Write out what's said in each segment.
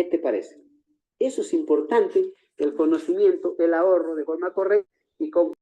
¿Qué te parece? Eso es importante, el conocimiento, el ahorro de forma correcta y con...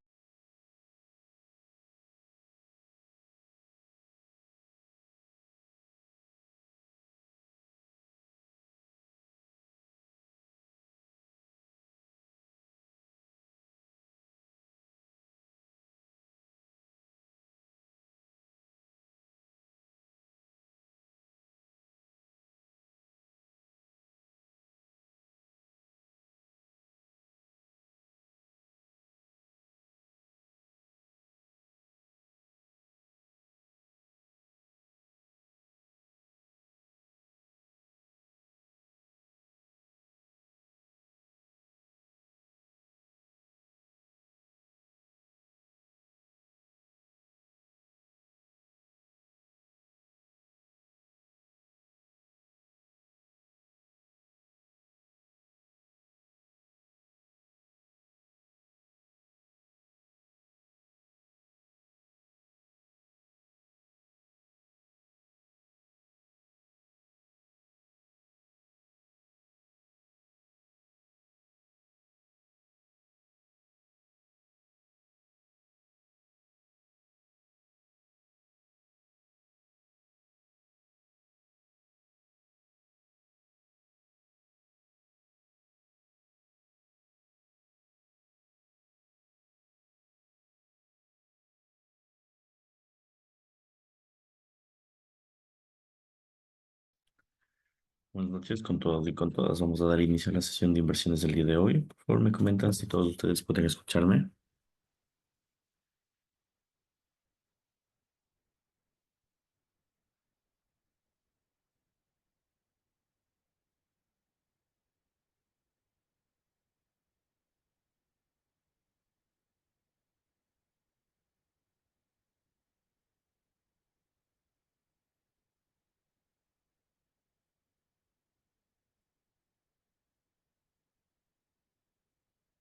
Buenas noches con todos y con todas. Vamos a dar inicio a la sesión de inversiones del día de hoy. Por favor, me comentan si todos ustedes pueden escucharme.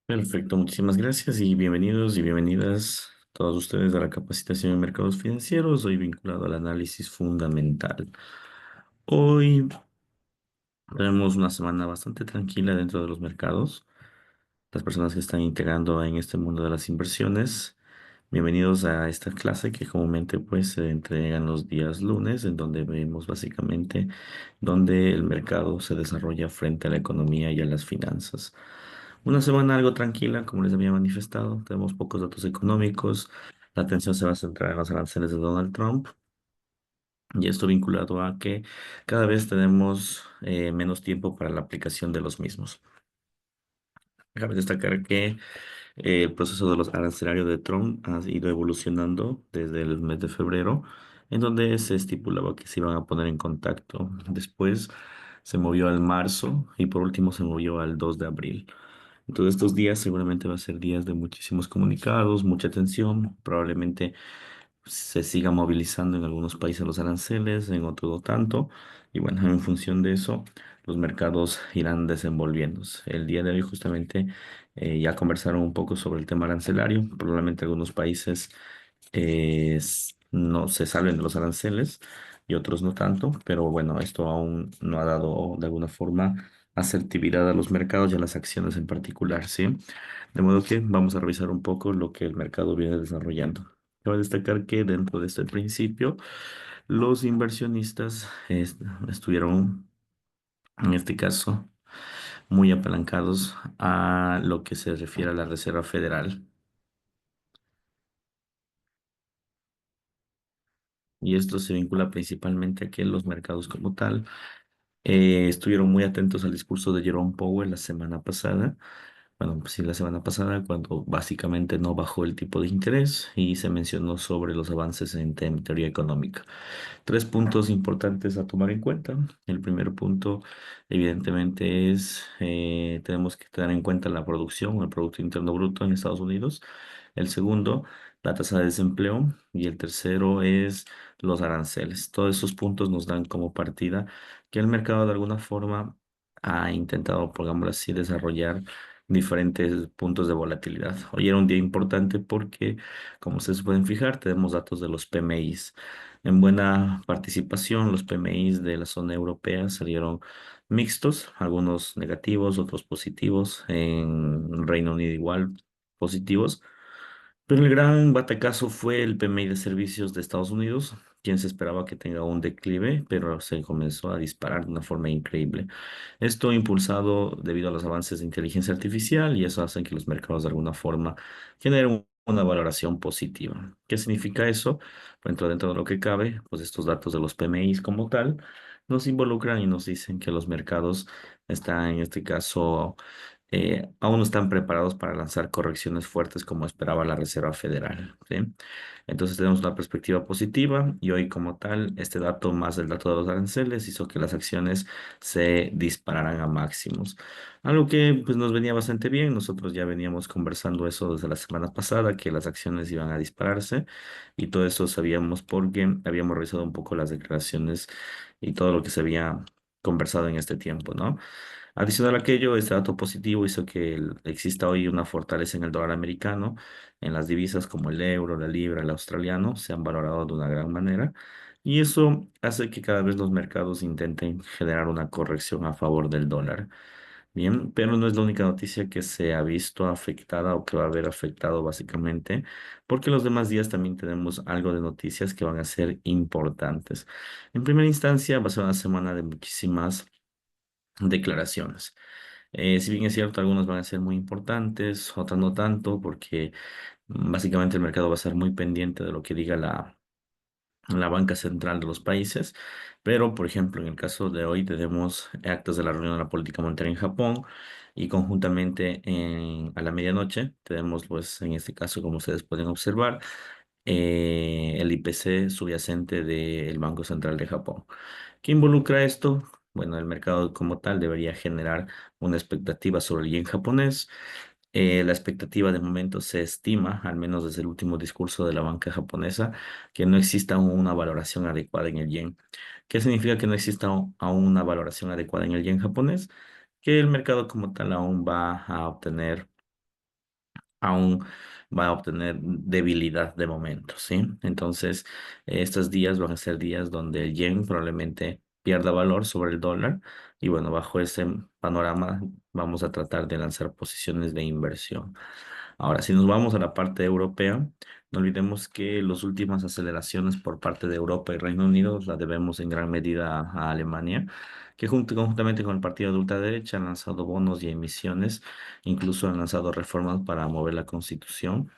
Perfecto, muchísimas gracias y bienvenidos y bienvenidas todos ustedes a la capacitación en mercados financieros, hoy vinculado al análisis fundamental. Hoy tenemos una semana bastante tranquila dentro de los mercados. Las personas que están integrando en este mundo de las inversiones, bienvenidos a esta clase que comúnmente pues se entregan los días lunes, en donde vemos básicamente donde el mercado se desarrolla frente a la economía y a las finanzas. Una semana algo tranquila, como les había manifestado, tenemos pocos datos económicos, la atención se va a centrar en los aranceles de Donald Trump. Y esto vinculado a que cada vez tenemos menos tiempo para la aplicación de los mismos. Cabe destacar que el proceso de los arancelarios de Trump ha ido evolucionando desde el mes de febrero, en donde se estipulaba que se iban a poner en contacto. Después se movió al marzo y por último se movió al 2 de abril. Entonces estos días seguramente va a ser días de muchísimos comunicados, mucha atención, probablemente se siga movilizando en algunos países los aranceles, en otros no tanto. Y bueno, en función de eso, los mercados irán desenvolviéndose. El día de hoy justamente ya conversaron un poco sobre el tema arancelario. Probablemente algunos países no se salven de los aranceles y otros no tanto, pero bueno, esto aún no ha dado de alguna forma asertividad a los mercados y a las acciones en particular, ¿sí? De modo que vamos a revisar un poco lo que el mercado viene desarrollando. Cabe destacar que dentro de este principio, los inversionistas estuvieron, en este caso, muy apalancados a lo que se refiere a la Reserva Federal. Y esto se vincula principalmente a que los mercados como tal estuvieron muy atentos al discurso de Jerome Powell la semana pasada. Bueno, pues sí, la semana pasada, cuando básicamente no bajó el tipo de interés y se mencionó sobre los avances en teoría económica. Tres puntos importantes a tomar en cuenta. El primer punto, evidentemente, es tenemos que tener en cuenta la producción, el Producto Interno Bruto en Estados Unidos. El segundo, la tasa de desempleo. Y el tercero es los aranceles. Todos esos puntos nos dan como partida que el mercado de alguna forma ha intentado, pongámoslo así, desarrollar diferentes puntos de volatilidad. Hoy era un día importante porque, como ustedes pueden fijar, tenemos datos de los PMIs. En buena participación, los PMIs de la zona europea salieron mixtos, algunos negativos, otros positivos, en Reino Unido igual positivos. Pero el gran batacazo fue el PMI de servicios de Estados Unidos, quien se esperaba que tenga un declive, pero se comenzó a disparar de una forma increíble. Esto impulsado debido a los avances de inteligencia artificial y eso hace que los mercados de alguna forma generen una valoración positiva. ¿Qué significa eso? Dentro de lo que cabe, pues estos datos de los PMIs como tal nos involucran y nos dicen que los mercados están en este caso aún no están preparados para lanzar correcciones fuertes como esperaba la Reserva Federal, ¿sí? Entonces tenemos una perspectiva positiva y hoy como tal, este dato más el dato de los aranceles hizo que las acciones se dispararan a máximos. Algo que pues nos venía bastante bien, nosotros ya veníamos conversando eso desde la semana pasada, que las acciones iban a dispararse y todo eso sabíamos porque habíamos revisado un poco las declaraciones y todo lo que se había conversado en este tiempo, ¿no? Adicional a aquello, este dato positivo hizo que exista hoy una fortaleza en el dólar americano, en las divisas como el euro, la libra, el australiano, se han valorado de una gran manera, y eso hace que cada vez los mercados intenten generar una corrección a favor del dólar. Bien, pero no es la única noticia que se ha visto afectada o que va a haber afectado básicamente, porque los demás días también tenemos algo de noticias que van a ser importantes. En primera instancia, va a ser una semana de muchísimas declaraciones. Si bien es cierto, algunos van a ser muy importantes, otras no tanto, porque básicamente el mercado va a estar muy pendiente de lo que diga la banca central de los países. Pero, por ejemplo, en el caso de hoy tenemos actas de la reunión de la política monetaria en Japón y conjuntamente a la medianoche tenemos, pues, en este caso, como ustedes pueden observar, el IPC subyacente del Banco Central de Japón. ¿Qué involucra esto? Bueno, el mercado como tal debería generar una expectativa sobre el yen japonés. La expectativa de momento se estima, al menos desde el último discurso de la banca japonesa, que no exista aún una valoración adecuada en el yen. ¿Qué significa que no exista aún una valoración adecuada en el yen japonés? Que el mercado como tal aún va a obtener debilidad de momento, ¿sí? Entonces, estos días van a ser días donde el yen probablemente pierda valor sobre el dólar y bueno, bajo ese panorama vamos a tratar de lanzar posiciones de inversión. Ahora, si nos vamos a la parte europea, no olvidemos que las últimas aceleraciones por parte de Europa y Reino Unido las debemos en gran medida a Alemania, que conjuntamente con el partido de ultraderecha han lanzado bonos y emisiones, incluso han lanzado reformas para mover la constitución.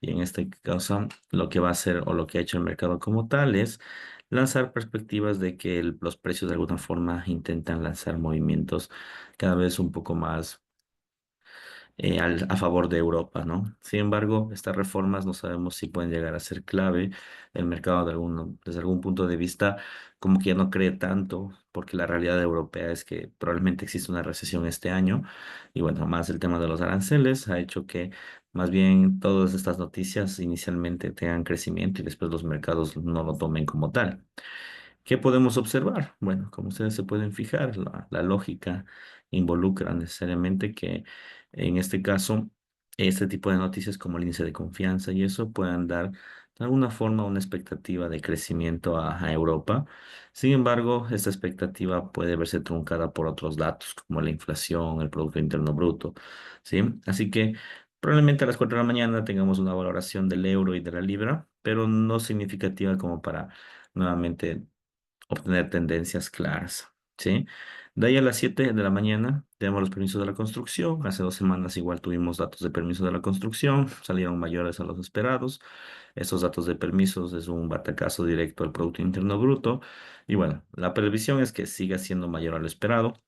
Y en este caso, lo que va a hacer o lo que ha hecho el mercado como tal es lanzar perspectivas de que los precios de alguna forma intentan lanzar movimientos cada vez un poco más a favor de Europa, ¿no? Sin embargo, estas reformas no sabemos si pueden llegar a ser clave. El mercado desde algún punto de vista como que ya no cree tanto, porque la realidad europea es que probablemente existe una recesión este año. Y bueno, más el tema de los aranceles ha hecho que más bien todas estas noticias inicialmente tengan crecimiento y después los mercados no lo tomen como tal. ¿Qué podemos observar? Bueno, como ustedes se pueden fijar, la lógica involucra necesariamente que en este caso este tipo de noticias como el índice de confianza y eso puedan dar de alguna forma una expectativa de crecimiento a Europa. Sin embargo, esta expectativa puede verse truncada por otros datos como la inflación, el Producto Interno Bruto, ¿sí? Así que probablemente a las 4 de la mañana tengamos una valoración del euro y de la libra, pero no significativa como para nuevamente obtener tendencias claras, ¿sí? De ahí a las 7 de la mañana tenemos los permisos de la construcción. Hace 2 semanas igual tuvimos datos de permisos de la construcción, salieron mayores a los esperados. Estos datos de permisos es un batacazo directo al Producto Interno Bruto. Y bueno, la previsión es que siga siendo mayor a lo esperado.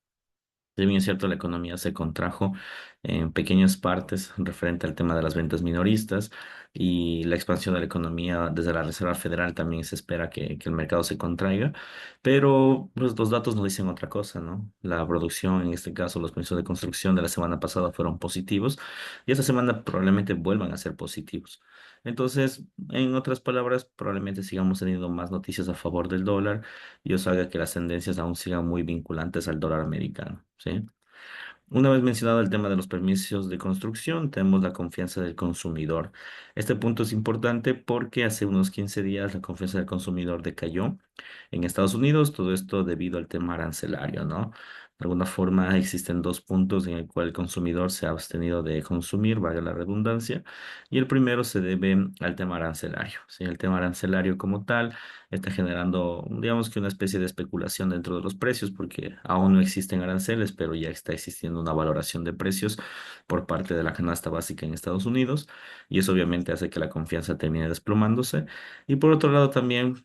Si bien es cierto, la economía se contrajo en pequeñas partes referente al tema de las ventas minoristas y la expansión de la economía desde la Reserva Federal también se espera que el mercado se contraiga, pero pues, los datos nos dicen otra cosa, ¿no? La producción, en este caso, los permisos de construcción de la semana pasada fueron positivos y esta semana probablemente vuelvan a ser positivos. Entonces, en otras palabras, probablemente sigamos teniendo más noticias a favor del dólar y os haga que las tendencias aún sigan muy vinculantes al dólar americano, ¿sí? Una vez mencionado el tema de los permisos de construcción, tenemos la confianza del consumidor. Este punto es importante porque hace unos 15 días la confianza del consumidor decayó en Estados Unidos, todo esto debido al tema arancelario, ¿no? De alguna forma existen dos puntos en el cual el consumidor se ha abstenido de consumir, valga la redundancia, y el primero se debe al tema arancelario. ¿Sí? El tema arancelario como tal está generando, digamos que una especie de especulación dentro de los precios, porque aún no existen aranceles, pero ya está existiendo una valoración de precios por parte de la canasta básica en Estados Unidos, y eso obviamente hace que la confianza termine desplomándose. Y por otro lado también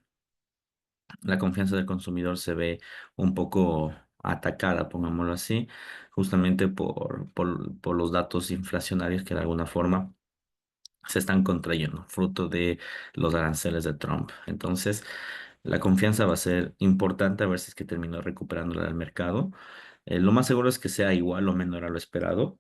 la confianza del consumidor se ve un poco atacada, pongámoslo así, justamente por los datos inflacionarios que de alguna forma se están contrayendo, fruto de los aranceles de Trump. Entonces, la confianza va a ser importante a ver si es que termina recuperándola del mercado. Lo más seguro es que sea igual o menor a lo esperado.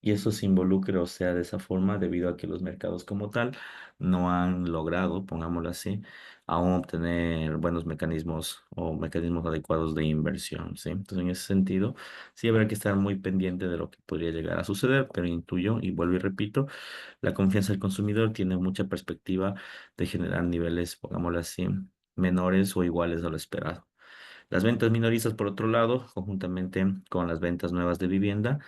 Y eso se involucre o sea de esa forma debido a que los mercados como tal no han logrado, pongámoslo así, aún obtener buenos mecanismos o mecanismos adecuados de inversión, ¿sí? Entonces, en ese sentido, sí habrá que estar muy pendiente de lo que podría llegar a suceder, pero intuyo y vuelvo y repito, la confianza del consumidor tiene mucha perspectiva de generar niveles, pongámoslo así, menores o iguales a lo esperado. Las ventas minoristas, por otro lado, conjuntamente con las ventas nuevas de vivienda,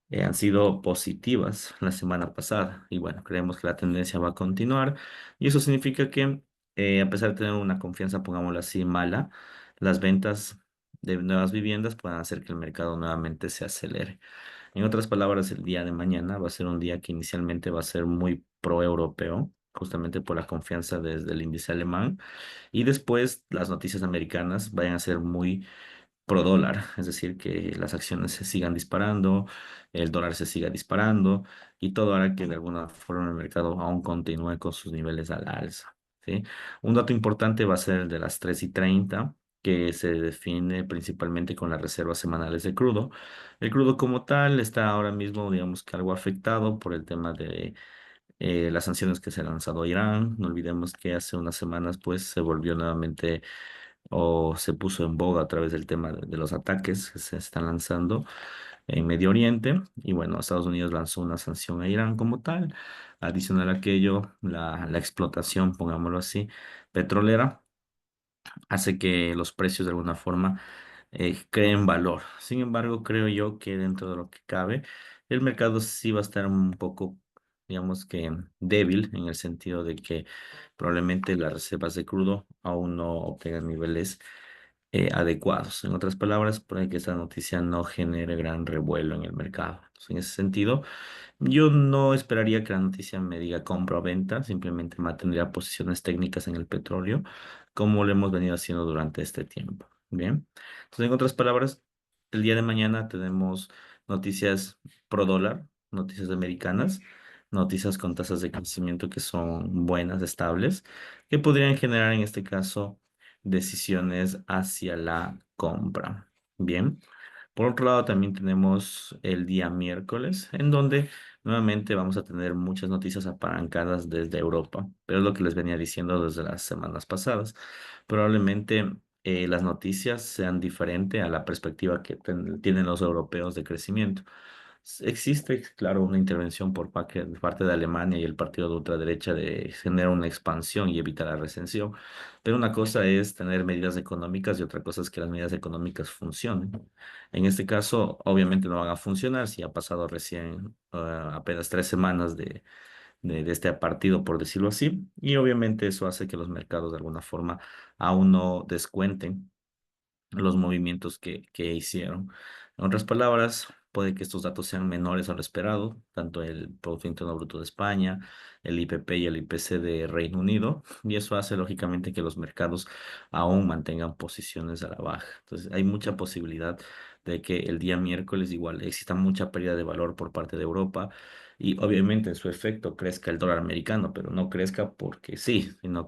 han sido positivas la semana pasada y bueno, creemos que la tendencia va a continuar y eso significa que a pesar de tener una confianza, pongámoslo así, mala, las ventas de nuevas viviendas pueden hacer que el mercado nuevamente se acelere. En otras palabras, el día de mañana va a ser un día que inicialmente va a ser muy pro-europeo, justamente por la confianza desde el índice alemán, y después las noticias americanas vayan a ser muy pro dólar, es decir, que las acciones se sigan disparando, el dólar se siga disparando y todo hará que de alguna forma el mercado aún continúe con sus niveles a la alza, ¿sí? Un dato importante va a ser el de las 3:30, que se define principalmente con las reservas semanales de crudo. El crudo como tal está ahora mismo, digamos que algo afectado por el tema de las sanciones que se han lanzado a Irán. No olvidemos que hace unas semanas pues se volvió nuevamente o se puso en boga a través del tema de los ataques que se están lanzando en Medio Oriente. Y bueno, Estados Unidos lanzó una sanción a Irán como tal. Adicional a aquello, la explotación, pongámoslo así, petrolera hace que los precios de alguna forma creen valor. Sin embargo, creo yo que dentro de lo que cabe, el mercado sí va a estar un poco, digamos que débil en el sentido de que probablemente las reservas de crudo aún no obtengan niveles adecuados. En otras palabras, puede que esta noticia no genere gran revuelo en el mercado. Entonces, en ese sentido, yo no esperaría que la noticia me diga compra o venta, simplemente mantendría posiciones técnicas en el petróleo, como lo hemos venido haciendo durante este tiempo. Bien, entonces en otras palabras, el día de mañana tenemos noticias pro dólar, noticias americanas, noticias con tasas de crecimiento que son buenas, estables, que podrían generar en este caso decisiones hacia la compra. Bien. Por otro lado, también tenemos el día miércoles, en donde nuevamente vamos a tener muchas noticias apalancadas desde Europa, pero es lo que les venía diciendo desde las semanas pasadas. Probablemente las noticias sean diferentes a la perspectiva que tienen los europeos de crecimiento. Existe, claro, una intervención por parte de Alemania y el partido de ultraderecha de generar una expansión y evitar la recesión, pero una cosa es tener medidas económicas y otra cosa es que las medidas económicas funcionen. En este caso, obviamente no van a funcionar si ha pasado recién apenas 3 semanas de este partido, por decirlo así, y obviamente eso hace que los mercados de alguna forma aún no descuenten los movimientos que hicieron. En otras palabras, puede que estos datos sean menores a lo esperado, tanto el Producto Interno Bruto de España, el IPP y el IPC de Reino Unido, y eso hace lógicamente que los mercados aún mantengan posiciones a la baja. Entonces, hay mucha posibilidad de que el día miércoles igual exista mucha pérdida de valor por parte de Europa y obviamente en su efecto crezca el dólar americano, pero no crezca porque sí, sino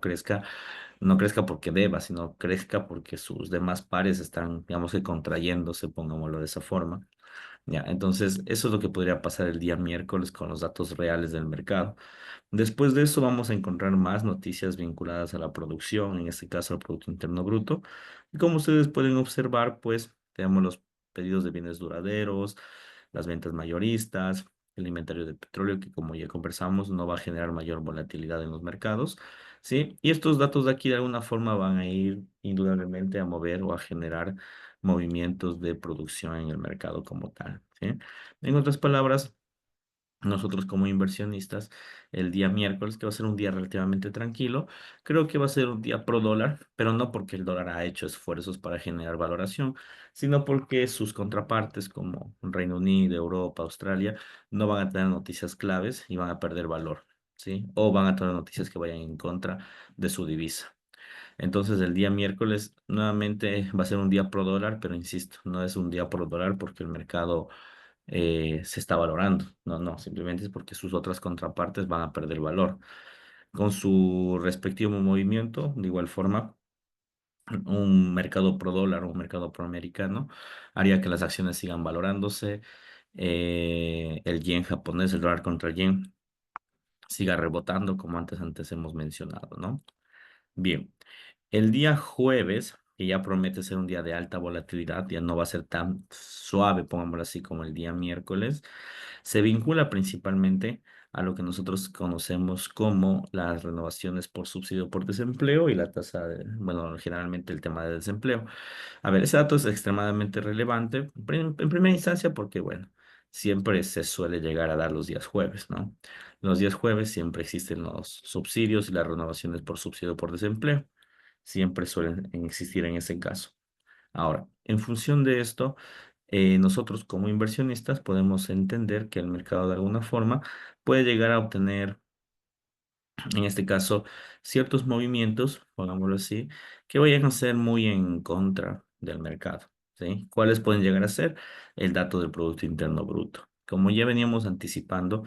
no crezca porque deba, sino crezca porque sus demás pares están, digamos que contrayéndose, pongámoslo de esa forma. Ya, entonces eso es lo que podría pasar el día miércoles con los datos reales del mercado. Después de eso vamos a encontrar más noticias vinculadas a la producción, en este caso al Producto Interno Bruto. Y como ustedes pueden observar, pues tenemos los pedidos de bienes duraderos, las ventas mayoristas, el inventario de petróleo, que como ya conversamos, no va a generar mayor volatilidad en los mercados, ¿sí? Y estos datos de aquí de alguna forma van a ir indudablemente a mover o a generar movimientos de producción en el mercado como tal, ¿sí? En otras palabras, nosotros como inversionistas, el día miércoles, que va a ser un día relativamente tranquilo, creo que va a ser un día pro dólar, pero no porque el dólar ha hecho esfuerzos para generar valoración, sino porque sus contrapartes como Reino Unido, Europa, Australia, no van a tener noticias claves y van a perder valor, ¿sí? O van a tener noticias que vayan en contra de su divisa. Entonces el día miércoles nuevamente va a ser un día pro dólar, pero insisto, no es un día pro dólar porque el mercado se está valorando. No, no, simplemente es porque sus otras contrapartes van a perder valor. Con su respectivo movimiento, de igual forma, un mercado pro dólar o un mercado pro americano haría que las acciones sigan valorándose, el yen japonés, el dólar contra el yen, siga rebotando como antes hemos mencionado, ¿no? Bien. El día jueves, que ya promete ser un día de alta volatilidad, ya no va a ser tan suave, pongámoslo así, como el día miércoles, se vincula principalmente a lo que nosotros conocemos como las renovaciones por subsidio por desempleo y la tasa de, bueno, generalmente el tema de desempleo. A ver, ese dato es extremadamente relevante, en primera instancia, porque, bueno, siempre se suele llegar a dar los días jueves, ¿no? Los días jueves siempre existen los subsidios y las renovaciones por subsidio por desempleo siempre suelen existir en ese caso. Ahora, en función de esto, nosotros como inversionistas podemos entender que el mercado de alguna forma puede llegar a obtener, en este caso, ciertos movimientos, pongámoslo así, que vayan a ser muy en contra del mercado, ¿sí? ¿Cuáles pueden llegar a ser? El dato del Producto Interno Bruto. Como ya veníamos anticipando,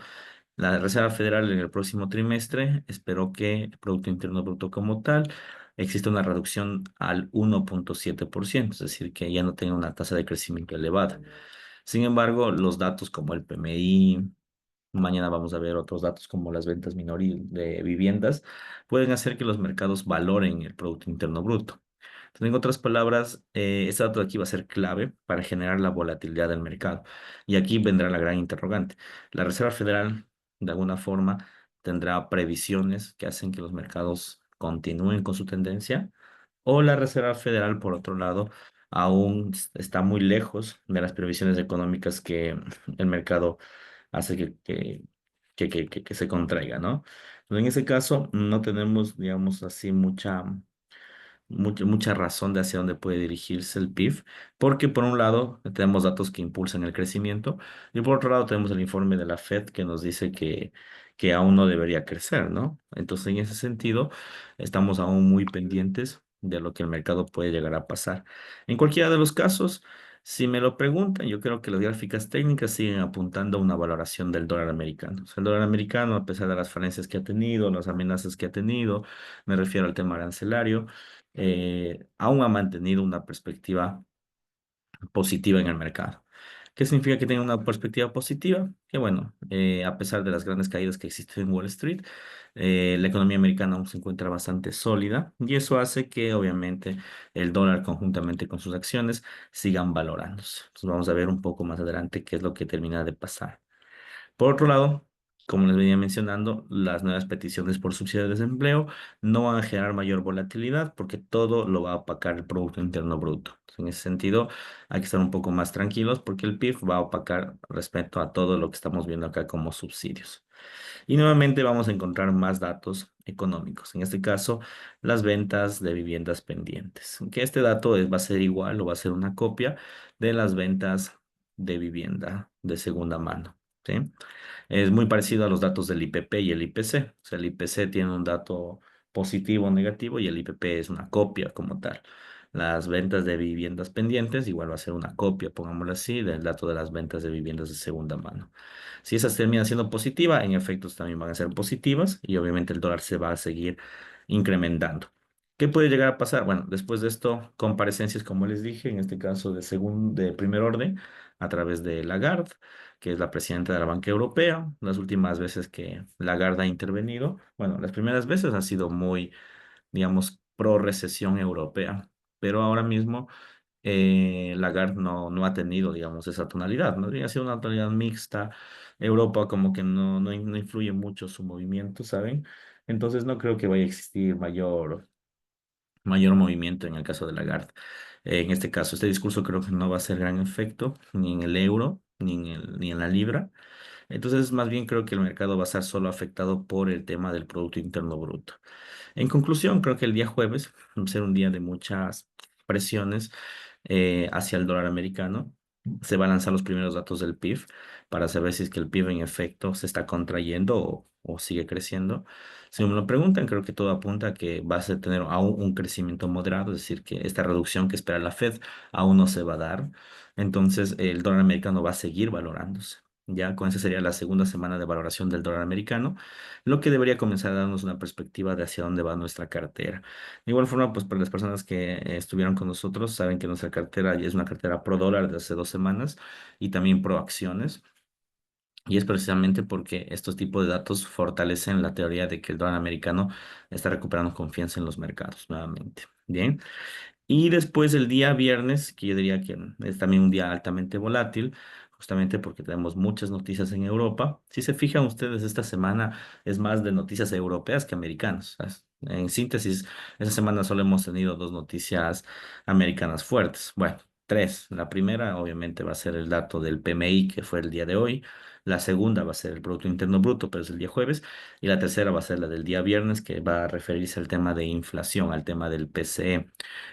la Reserva Federal en el próximo trimestre esperó que el Producto Interno Bruto como tal exista una reducción al 1,7%, es decir, que ya no tenga una tasa de crecimiento elevada. Sin embargo, los datos como el PMI, mañana vamos a ver otros datos como las ventas minoriles de viviendas, pueden hacer que los mercados valoren el Producto Interno Bruto. Entonces, en otras palabras, este dato de aquí va a ser clave para generar la volatilidad del mercado. Y aquí vendrá la gran interrogante. La Reserva Federal, de alguna forma, tendrá previsiones que hacen que los mercados continúen con su tendencia, o la Reserva Federal, por otro lado, aún está muy lejos de las previsiones económicas que el mercado hace que se contraiga, ¿no? Entonces, en ese caso, no tenemos, digamos así, mucha razón de hacia dónde puede dirigirse el PIB, porque por un lado tenemos datos que impulsan el crecimiento y por otro lado tenemos el informe de la Fed que nos dice que aún no debería crecer, ¿no? Entonces, en ese sentido, estamos aún muy pendientes de lo que el mercado puede llegar a pasar. En cualquiera de los casos, si me lo preguntan, yo creo que las gráficas técnicas siguen apuntando a una valoración del dólar americano. O sea, el dólar americano, a pesar de las falencias que ha tenido, las amenazas que ha tenido, me refiero al tema arancelario, aún ha mantenido una perspectiva positiva en el mercado. ¿Qué significa que tenga una perspectiva positiva? Que bueno, a pesar de las grandes caídas que existen en Wall Street, la economía americana aún se encuentra bastante sólida y eso hace que obviamente el dólar conjuntamente con sus acciones sigan valorándose. Entonces vamos a ver un poco más adelante qué es lo que termina de pasar. Por otro lado, como les venía mencionando, las nuevas peticiones por subsidio de desempleo no van a generar mayor volatilidad porque todo lo va a opacar el Producto Interno Bruto. En ese sentido, hay que estar un poco más tranquilos porque el PIB va a opacar respecto a todo lo que estamos viendo acá como subsidios. Y nuevamente vamos a encontrar más datos económicos. En este caso, las ventas de viviendas pendientes. Que este dato va a ser igual o va a ser una copia de las ventas de vivienda de segunda mano. ¿Sí? Es muy parecido a los datos del IPP y el IPC. O sea, el IPC tiene un dato positivo o negativo y el IPP es una copia como tal. Las ventas de viviendas pendientes igual va a ser una copia, pongámoslo así, del dato de las ventas de viviendas de segunda mano. Si esas terminan siendo positivas, en efectos también van a ser positivas y obviamente el dólar se va a seguir incrementando. ¿Qué puede llegar a pasar? Bueno, después de esto, comparecencias, como les dije, en este caso de primer orden, a través de Lagarde, que es la presidenta de la Banca Europea. Las últimas veces que Lagarde ha intervenido, bueno, las primeras veces ha sido muy, digamos, pro recesión europea, pero ahora mismo Lagarde no ha tenido, digamos, esa tonalidad, ¿no? Ha sido una tonalidad mixta. Europa como que no influye mucho su movimiento, ¿saben? Entonces no creo que vaya a existir mayor mayor movimiento en el caso de Lagarde. En este caso, este discurso creo que no va a hacer gran efecto ni en el euro, ni en la libra. Entonces, más bien creo que el mercado va a estar solo afectado por el tema del Producto Interno Bruto. En conclusión, creo que el día jueves va a ser un día de muchas presiones hacia el dólar americano. Se van a lanzar los primeros datos del PIB para saber si es que el PIB en efecto se está contrayendo o sigue creciendo. Si me lo preguntan, creo que todo apunta a que va a tener aún un crecimiento moderado, es decir, que esta reducción que espera la Fed aún no se va a dar. Entonces, el dólar americano va a seguir valorándose. Ya con esa sería la segunda semana de valoración del dólar americano, lo que debería comenzar a darnos una perspectiva de hacia dónde va nuestra cartera. De igual forma, pues para las personas que estuvieron con nosotros, saben que nuestra cartera ya es una cartera pro dólar de hace 2 semanas y también pro acciones. Y es precisamente porque estos tipos de datos fortalecen la teoría de que el dólar americano está recuperando confianza en los mercados nuevamente. Bien. Y después el día viernes, que yo diría que es también un día altamente volátil, justamente porque tenemos muchas noticias en Europa. Si se fijan ustedes, esta semana es más de noticias europeas que americanas. ¿Sabes? En síntesis, esta semana solo hemos tenido dos noticias americanas fuertes. Bueno, tres. La primera, obviamente, va a ser el dato del PMI, que fue el día de hoy. La segunda va a ser el Producto Interno Bruto, pero es el día jueves. Y la tercera va a ser la del día viernes, que va a referirse al tema de inflación, al tema del PCE,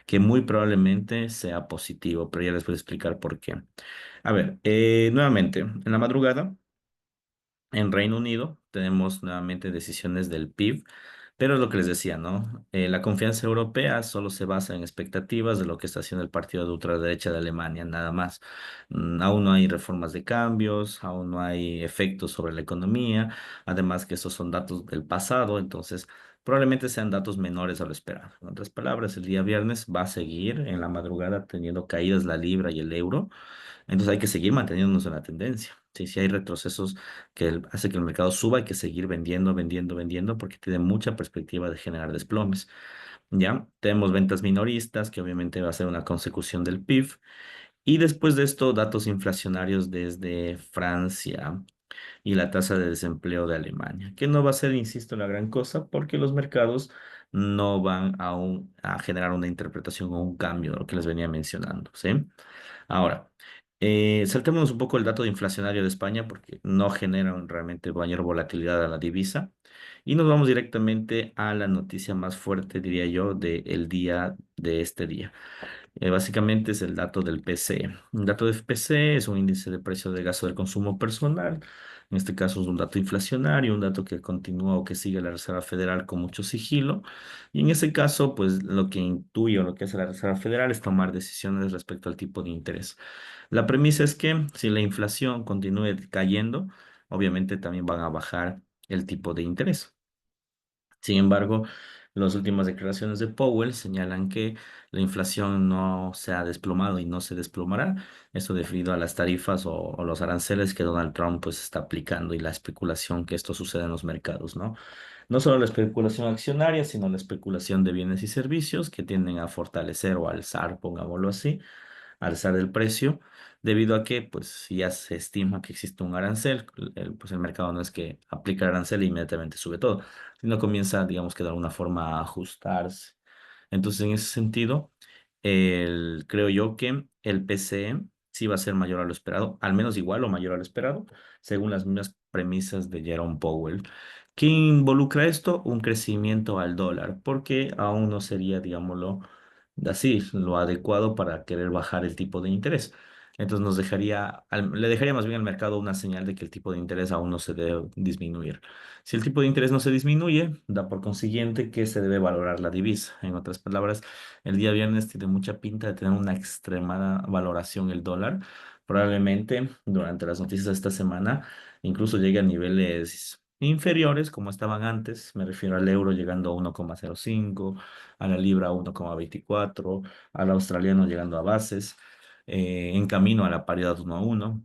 que muy probablemente sea positivo, pero ya les voy a explicar por qué. A ver, nuevamente, en la madrugada, en Reino Unido, tenemos nuevamente decisiones del PIB, pero es lo que les decía, ¿no? La confianza europea solo se basa en expectativas de lo que está haciendo el partido de ultraderecha de Alemania, nada más. Aún no hay reformas de cambios, aún no hay efectos sobre la economía, además que esos son datos del pasado, entonces probablemente sean datos menores a lo esperado. En otras palabras, el día viernes va a seguir en la madrugada teniendo caídas la libra y el euro. Entonces hay que seguir manteniéndonos en la tendencia. Sí, si hay retrocesos que hace que el mercado suba, hay que seguir vendiendo, vendiendo, vendiendo, porque tiene mucha perspectiva de generar desplomes. Ya tenemos ventas minoristas, que obviamente va a ser una consecución del PIB. Y después de esto, datos inflacionarios desde Francia y la tasa de desempleo de Alemania, que no va a ser, insisto, la gran cosa, porque los mercados no van aún a generar una interpretación o un cambio de lo que les venía mencionando, ¿sí? Ahora, saltémonos un poco el dato de inflacionario de España porque no generan realmente mayor volatilidad a la divisa. Y nos vamos directamente a la noticia más fuerte, diría yo, del día de este día. Básicamente es el dato del PCE. Un dato de PCE es un índice de precio de gasto del consumo personal. En este caso es un dato inflacionario, un dato que continúa o que sigue la Reserva Federal con mucho sigilo. Y en ese caso, pues lo que intuye o lo que hace la Reserva Federal es tomar decisiones respecto al tipo de interés. La premisa es que si la inflación continúe cayendo, obviamente también van a bajar el tipo de interés. Sin embargo, las últimas declaraciones de Powell señalan que la inflación no se ha desplomado y no se desplomará. Eso debido a las tarifas o los aranceles que Donald Trump pues está aplicando y la especulación que esto sucede en los mercados, ¿no? No solo la especulación accionaria, sino la especulación de bienes y servicios que tienden a fortalecer o alzar, pongámoslo así, alzar el precio, debido a que pues ya se estima que existe un arancel, pues el mercado no es que aplica el arancel e inmediatamente sube todo, sino comienza, digamos que de alguna forma a ajustarse. Entonces, en ese sentido, creo yo que el PCE sí va a ser mayor a lo esperado, al menos igual o mayor a lo esperado, según las mismas premisas de Jerome Powell. ¿Qué involucra esto? Un crecimiento al dólar, porque aún no sería, digámoslo así, lo adecuado para querer bajar el tipo de interés. Entonces le dejaría más bien al mercado una señal de que el tipo de interés aún no se debe disminuir. Si el tipo de interés no se disminuye, da por consiguiente que se debe valorar la divisa. En otras palabras, el día viernes tiene mucha pinta de tener una extremada valoración el dólar. Probablemente durante las noticias de esta semana incluso llegue a niveles inferiores como estaban antes. Me refiero al euro llegando a 1,05, a la libra a 1,24, al australiano llegando a bases, en camino a la paridad 1 a 1.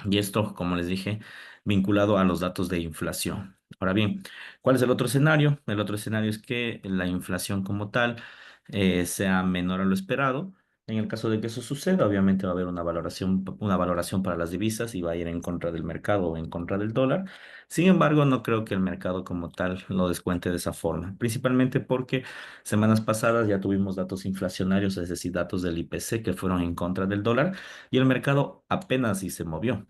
Y esto, como les dije, vinculado a los datos de inflación. Ahora bien, ¿cuál es el otro escenario? El otro escenario es que la inflación como tal sea menor a lo esperado, En el caso de que eso suceda, obviamente va a haber una valoración para las divisas y va a ir en contra del mercado o en contra del dólar. Sin embargo, no creo que el mercado como tal lo descuente de esa forma, principalmente porque semanas pasadas ya tuvimos datos inflacionarios, es decir, datos del IPC que fueron en contra del dólar y el mercado apenas sí se movió.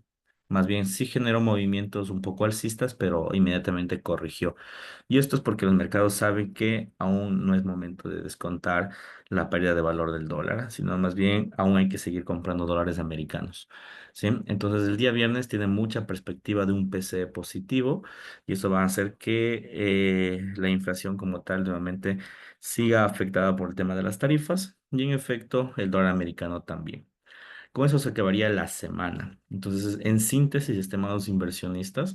Más bien sí generó movimientos un poco alcistas, pero inmediatamente corrigió. Y esto es porque los mercados saben que aún no es momento de descontar la pérdida de valor del dólar, sino más bien aún hay que seguir comprando dólares americanos. ¿Sí? Entonces el día viernes tiene mucha perspectiva de un PCE positivo y eso va a hacer que la inflación como tal nuevamente siga afectada por el tema de las tarifas y en efecto el dólar americano también. Con eso se acabaría la semana. Entonces, en síntesis, estimados inversionistas,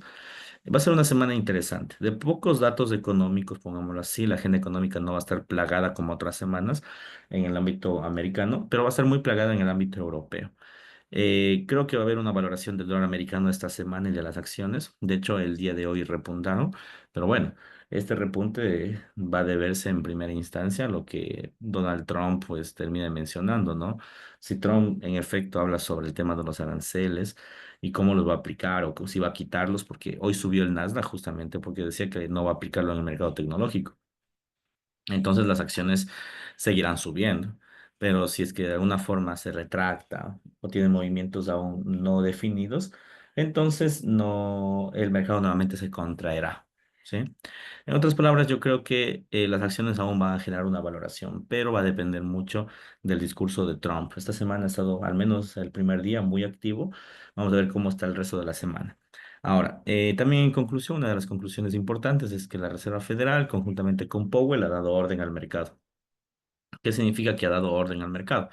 va a ser una semana interesante. De pocos datos económicos, pongámoslo así, la agenda económica no va a estar plagada como otras semanas en el ámbito americano, pero va a estar muy plagada en el ámbito europeo. Creo que va a haber una valoración del dólar americano esta semana y de las acciones. De hecho, el día de hoy repuntaron, pero bueno, este repunte va a deberse en primera instancia a lo que Donald Trump pues termina mencionando, ¿no? Si Trump en efecto habla sobre el tema de los aranceles y cómo los va a aplicar o si va a quitarlos, porque hoy subió el Nasdaq justamente porque decía que no va a aplicarlo en el mercado tecnológico. Entonces las acciones seguirán subiendo. Pero si es que de alguna forma se retracta o tiene movimientos aún no definidos, entonces no, el mercado nuevamente se contraerá. ¿Sí? En otras palabras, yo creo que las acciones aún van a generar una valoración, pero va a depender mucho del discurso de Trump. Esta semana ha estado, al menos el primer día, muy activo. Vamos a ver cómo está el resto de la semana. Ahora, también en conclusión, una de las conclusiones importantes es que la Reserva Federal, conjuntamente con Powell, ha dado orden al mercado. ¿Qué significa que ha dado orden al mercado?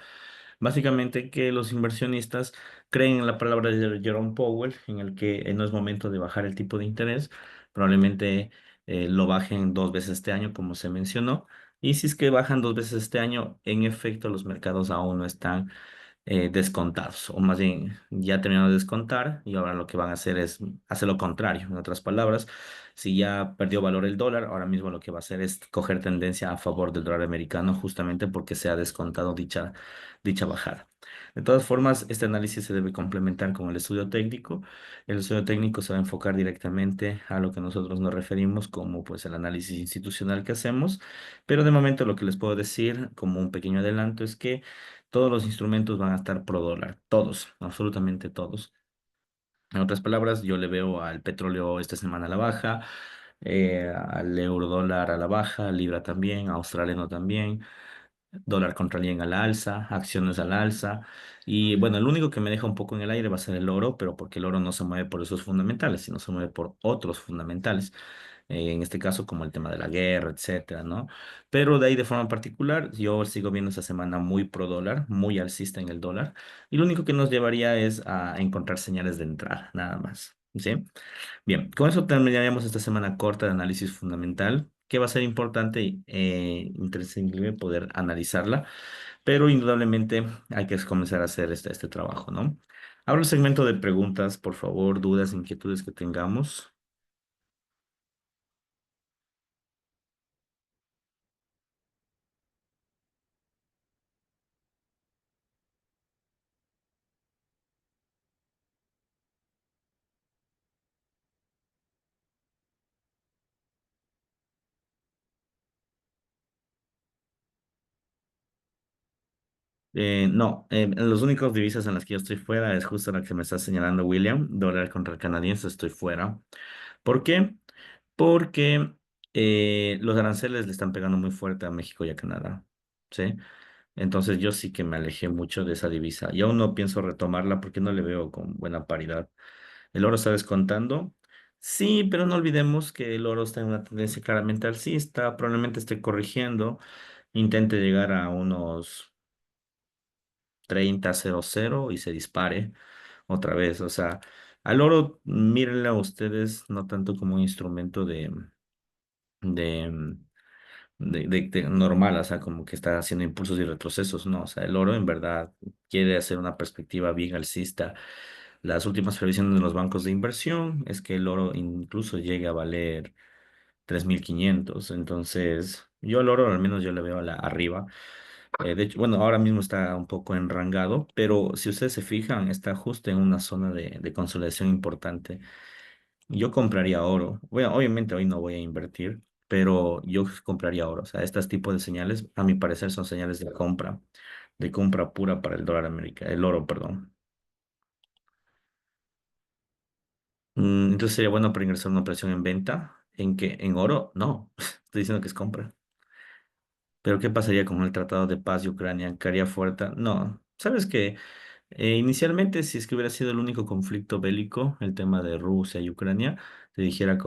Básicamente que los inversionistas creen en la palabra de Jerome Powell, en el que no es momento de bajar el tipo de interés, probablemente lo bajen 2 veces este año, como se mencionó, y si es que bajan 2 veces este año, en efecto los mercados aún no están descontados, o más bien ya terminaron de descontar y ahora lo que van a hacer es hacer lo contrario. En otras palabras, si ya perdió valor el dólar, ahora mismo lo que va a hacer es coger tendencia a favor del dólar americano justamente porque se ha descontado dicha bajada. De todas formas, este análisis se debe complementar con el estudio técnico. El estudio técnico se va a enfocar directamente a lo que nosotros nos referimos como pues el análisis institucional que hacemos, pero de momento lo que les puedo decir como un pequeño adelanto es que todos los instrumentos van a estar pro dólar, todos, absolutamente todos. En otras palabras, yo le veo al petróleo esta semana a la baja, al euro dólar a la baja, libra también, australiano también, dólar contra yen a la alza, acciones a la alza. Y bueno, el único que me deja un poco en el aire va a ser el oro, pero porque el oro no se mueve por esos fundamentales, sino se mueve por otros fundamentales, en este caso como el tema de la guerra, etcétera, ¿no? Pero de ahí de forma particular, yo sigo viendo esta semana muy pro dólar, muy alcista en el dólar, y lo único que nos llevaría es a encontrar señales de entrada, nada más. ¿Sí? Bien, con eso terminaríamos esta semana corta de análisis fundamental, que va a ser importante y imprescindible poder analizarla, pero indudablemente hay que comenzar a hacer este trabajo, ¿no? Ahora el segmento de preguntas, por favor, dudas, inquietudes que tengamos. No, los únicos divisas en las que yo estoy fuera es justo la que me está señalando William, dólar contra el canadiense, estoy fuera. ¿Por qué? Porque los aranceles le están pegando muy fuerte a México y a Canadá, ¿sí? Entonces yo sí que me alejé mucho de esa divisa y aún no pienso retomarla porque no le veo con buena paridad. ¿El oro está descontando? Sí, pero no olvidemos que el oro está en una tendencia claramente alcista, probablemente esté corrigiendo, intente llegar a unos 30,00 y se dispare otra vez. O sea, al oro, mírenle a ustedes no tanto como un instrumento de, de normal, o sea, como que está haciendo impulsos y retrocesos, no, o sea, el oro en verdad quiere hacer una perspectiva bien alcista. Las últimas previsiones de los bancos de inversión es que el oro incluso llegue a valer 3.500, entonces yo el oro al menos yo le veo a la arriba. De hecho, bueno, ahora mismo está un poco enrangado, pero si ustedes se fijan, está justo en una zona de consolidación importante. Yo compraría oro. Bueno, obviamente hoy no voy a invertir, pero yo compraría oro. O sea, estos tipos de señales, a mi parecer, son señales de compra pura para el dólar americano, el oro, perdón. Entonces sería bueno para ingresar una operación en venta. ¿En qué? ¿En oro? No, estoy diciendo que es compra. Pero ¿qué pasaría con el Tratado de Paz de Ucrania? ¿Qué haría fuerte? No. ¿Sabes qué? Inicialmente, si es que hubiera sido el único conflicto bélico, el tema de Rusia y Ucrania, te dijera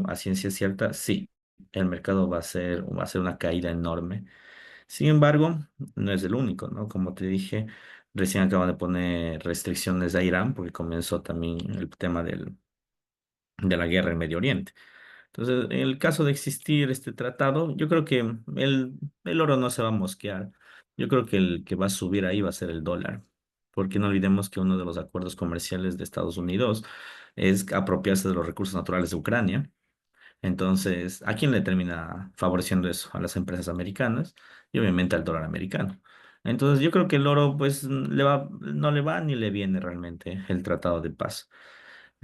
a ciencia cierta, sí, el mercado va a ser una caída enorme. Sin embargo, no es el único, ¿no? Como te dije, recién acaban de poner restricciones a Irán porque comenzó también el tema de la guerra en Medio Oriente. Entonces, en el caso de existir este tratado, yo creo que el oro no se va a mosquear. Yo creo que el que va a subir ahí va a ser el dólar, porque no olvidemos que uno de los acuerdos comerciales de Estados Unidos es apropiarse de los recursos naturales de Ucrania. Entonces, ¿a quién le termina favoreciendo eso? A las empresas americanas y obviamente al dólar americano. Entonces, yo creo que el oro, pues, no le va ni le viene realmente el tratado de paz.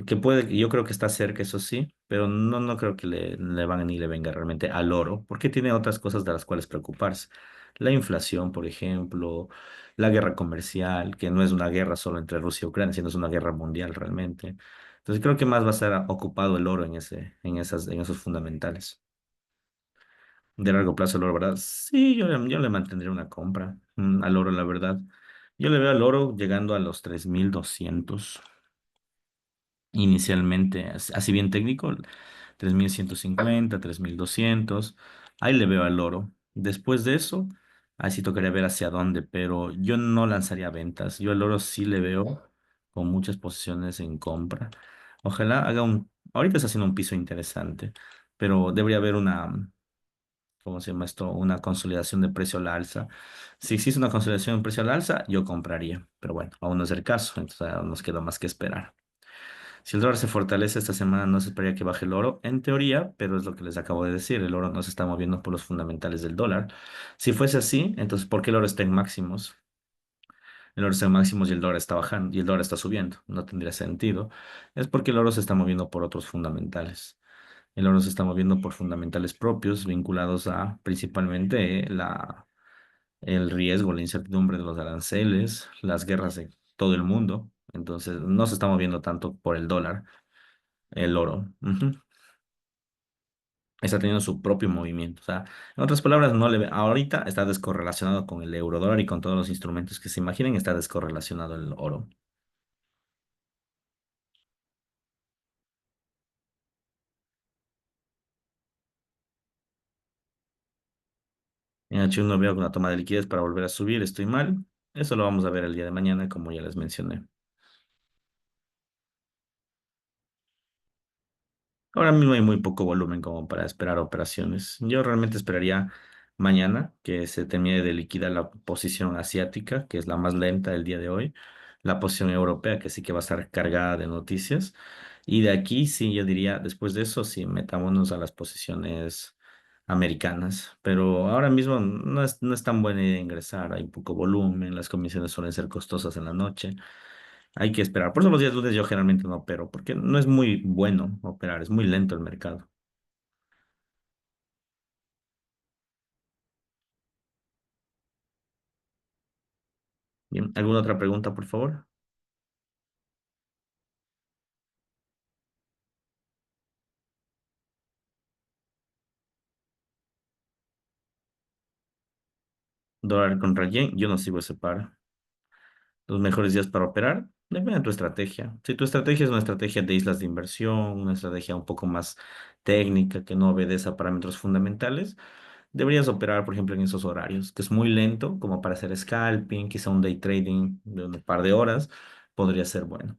Que puede, yo creo que está cerca, eso sí, pero no creo que le van ni le venga realmente al oro, porque tiene otras cosas de las cuales preocuparse. La inflación, por ejemplo, la guerra comercial, que no es una guerra solo entre Rusia y Ucrania, sino es una guerra mundial realmente. Entonces creo que más va a estar ocupado el oro en esos fundamentales. De largo plazo el oro, ¿verdad? Sí, yo le mantendría una compra al oro, la verdad. Yo le veo al oro llegando a los 3.200 inicialmente, así bien técnico, 3.150, 3.200, ahí le veo al oro. Después de eso, ahí sí tocaría ver hacia dónde, pero yo no lanzaría ventas. Yo al oro sí le veo con muchas posiciones en compra. Ojalá haga ahorita está haciendo un piso interesante, pero debería haber ¿cómo se llama esto? Una consolidación de precio al alza. Si existe una consolidación de precio al alza, yo compraría, pero bueno, aún no es el caso, entonces nos queda más que esperar. Si el dólar se fortalece esta semana, no se esperaría que baje el oro, en teoría, pero es lo que les acabo de decir, el oro no se está moviendo por los fundamentales del dólar. Si fuese así, entonces, ¿por qué el oro está en máximos? El oro está en máximos y el dólar está bajando y el dólar está subiendo. No tendría sentido. Es porque el oro se está moviendo por otros fundamentales. El oro se está moviendo por fundamentales propios vinculados a principalmente el riesgo, la incertidumbre de los aranceles, las guerras de todo el mundo. Entonces, no se está moviendo tanto por el dólar. El oro. Ujú. Está teniendo su propio movimiento. O sea, en otras palabras, ahorita está descorrelacionado con el euro dólar y con todos los instrumentos que se imaginen, está descorrelacionado el oro. En H1 veo una toma de liquidez para volver a subir, estoy mal. Eso lo vamos a ver el día de mañana, como ya les mencioné. Ahora mismo hay muy poco volumen como para esperar operaciones. Yo realmente esperaría mañana que se termine de liquidar la posición asiática, que es la más lenta del día de hoy, la posición europea, que sí que va a estar cargada de noticias. Y de aquí sí, yo diría, después de eso, sí, metámonos a las posiciones americanas. Pero ahora mismo no es tan buena idea ingresar, hay poco volumen, las comisiones suelen ser costosas en la noche. Hay que esperar. Por eso los días lunes yo generalmente no opero, porque no es muy bueno operar, es muy lento el mercado. Bien, ¿alguna otra pregunta, por favor? Dólar contra yen, yo no sigo ese par. Los mejores días para operar, depende de tu estrategia. Si tu estrategia es una estrategia de islas de inversión, una estrategia un poco más técnica que no obedece a parámetros fundamentales, deberías operar, por ejemplo, en esos horarios, que es muy lento, como para hacer scalping, quizá un day trading de un par de horas, podría ser bueno.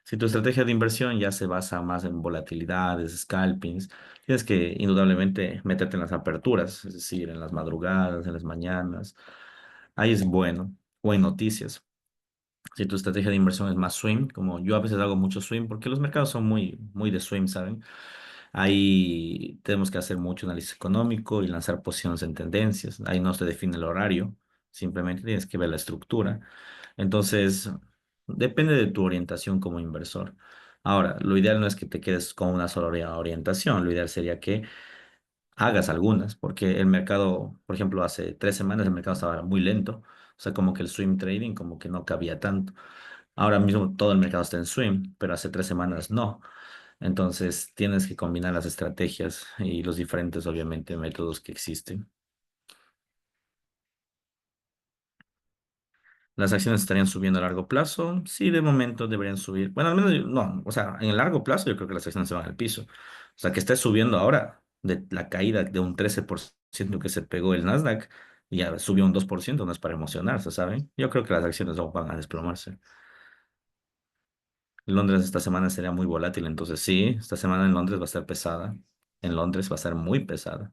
Si tu estrategia de inversión ya se basa más en volatilidades, scalpings, tienes que indudablemente meterte en las aperturas, es decir, en las madrugadas, en las mañanas. Ahí es bueno. O en noticias. Si tu estrategia de inversión es más swing, como yo a veces hago mucho swing, porque los mercados son muy de swing, ¿saben? Ahí tenemos que hacer mucho análisis económico y lanzar posiciones en tendencias. Ahí no se define el horario, simplemente tienes que ver la estructura. Entonces, depende de tu orientación como inversor. Ahora, lo ideal no es que te quedes con una sola orientación, lo ideal sería que hagas algunas, porque el mercado, por ejemplo, hace 3 semanas el mercado estaba muy lento, o sea, como que el swing trading como que no cabía tanto. Ahora mismo todo el mercado está en swing, pero hace 3 semanas no. Entonces tienes que combinar las estrategias y los diferentes, obviamente, métodos que existen. ¿Las acciones estarían subiendo a largo plazo? Sí, de momento deberían subir. Bueno, al menos no, o sea, en el largo plazo yo creo que las acciones se van al piso. O sea, que esté subiendo ahora de la caída de un 13% que se pegó el Nasdaq y ya subió un 2%, no es para emocionarse, ¿saben? Yo creo que las acciones no van a desplomarse. Londres esta semana sería muy volátil, entonces sí, esta semana en Londres va a estar pesada. En Londres va a ser muy pesada.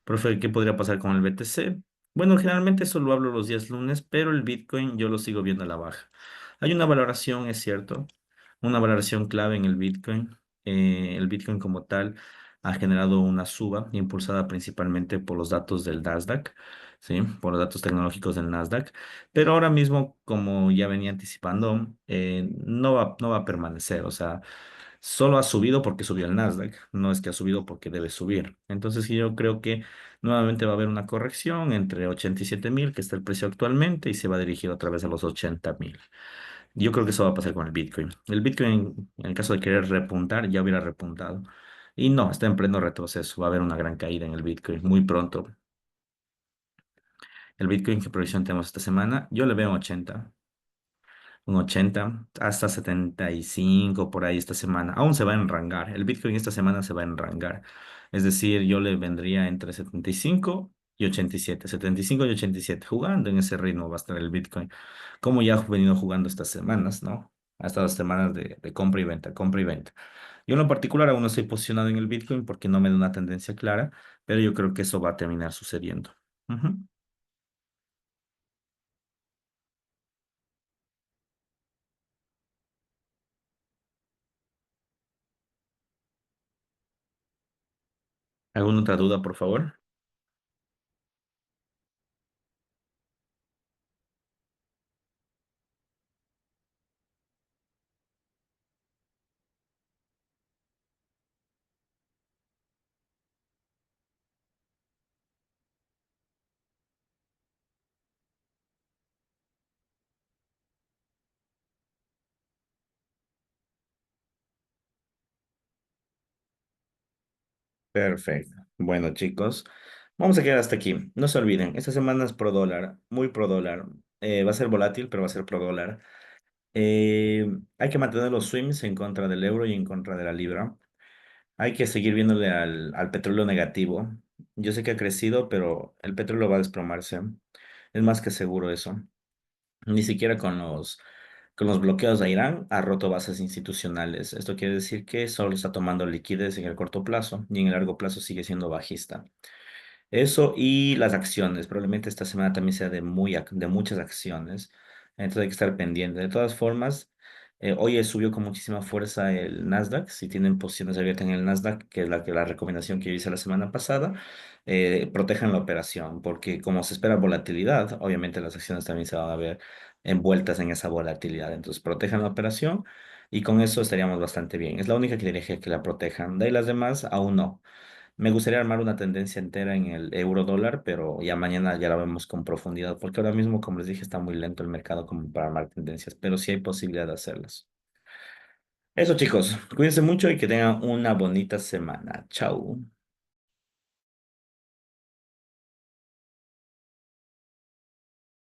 Profe, ¿qué podría pasar con el BTC? Bueno, generalmente eso lo hablo los días lunes, pero el Bitcoin yo lo sigo viendo a la baja. Hay una valoración, es cierto, una valoración clave en el Bitcoin. El Bitcoin como tal ha generado una suba impulsada principalmente por los datos del Nasdaq, ¿sí? Por los datos tecnológicos del Nasdaq. Pero ahora mismo, como ya venía anticipando, no va a permanecer. O sea, solo ha subido porque subió el Nasdaq, no es que ha subido porque debe subir. Entonces, sí, yo creo que nuevamente va a haber una corrección entre 87.000, que está el precio actualmente, y se va a dirigir otra vez a los 80.000. Yo creo que eso va a pasar con el Bitcoin. El Bitcoin, en el caso de querer repuntar, ya hubiera repuntado. Y no, está en pleno retroceso. Va a haber una gran caída en el Bitcoin muy pronto. El Bitcoin, ¿qué proyección tenemos esta semana? Yo le veo en 80. Un 80 hasta 75 por ahí esta semana. Aún se va a enrangar. El Bitcoin esta semana se va a enrangar. Es decir, yo le vendría entre 75 y 87. 75 y 87. Jugando en ese ritmo va a estar el Bitcoin. Como ya ha venido jugando estas semanas, ¿no? Hasta las semanas de compra y venta, compra y venta. Yo en lo particular aún no estoy posicionado en el Bitcoin porque no me da una tendencia clara, pero yo creo que eso va a terminar sucediendo. Ujú. ¿Alguna otra duda, por favor? Perfecto. Bueno, chicos, vamos a quedar hasta aquí. No se olviden, esta semana es pro dólar, muy pro dólar. Va a ser volátil, pero va a ser pro dólar. Hay que mantener los swings en contra del euro y en contra de la libra. Hay que seguir viéndole al petróleo negativo. Yo sé que ha crecido, pero el petróleo va a desplomarse. Es más que seguro eso. Ni siquiera con los bloqueos a Irán ha roto bases institucionales. Esto quiere decir que solo está tomando liquidez en el corto plazo y en el largo plazo sigue siendo bajista. Eso y las acciones. Probablemente esta semana también sea de muchas acciones. Entonces hay que estar pendiente. De todas formas, hoy subió con muchísima fuerza el Nasdaq. Si tienen posiciones abiertas en el Nasdaq, que es la recomendación que yo hice la semana pasada, protejan la operación, porque como se espera volatilidad, obviamente las acciones también se van a ver envueltas en esa volatilidad. Entonces protejan la operación y con eso estaríamos bastante bien. Es la única que dirige que la protejan. De ahí las demás, aún no. Me gustaría armar una tendencia entera en el euro dólar, pero ya mañana ya la vemos con profundidad, porque ahora mismo, como les dije, está muy lento el mercado como para armar tendencias, pero sí hay posibilidad de hacerlas. Eso, chicos, cuídense mucho y que tengan una bonita semana. Chao.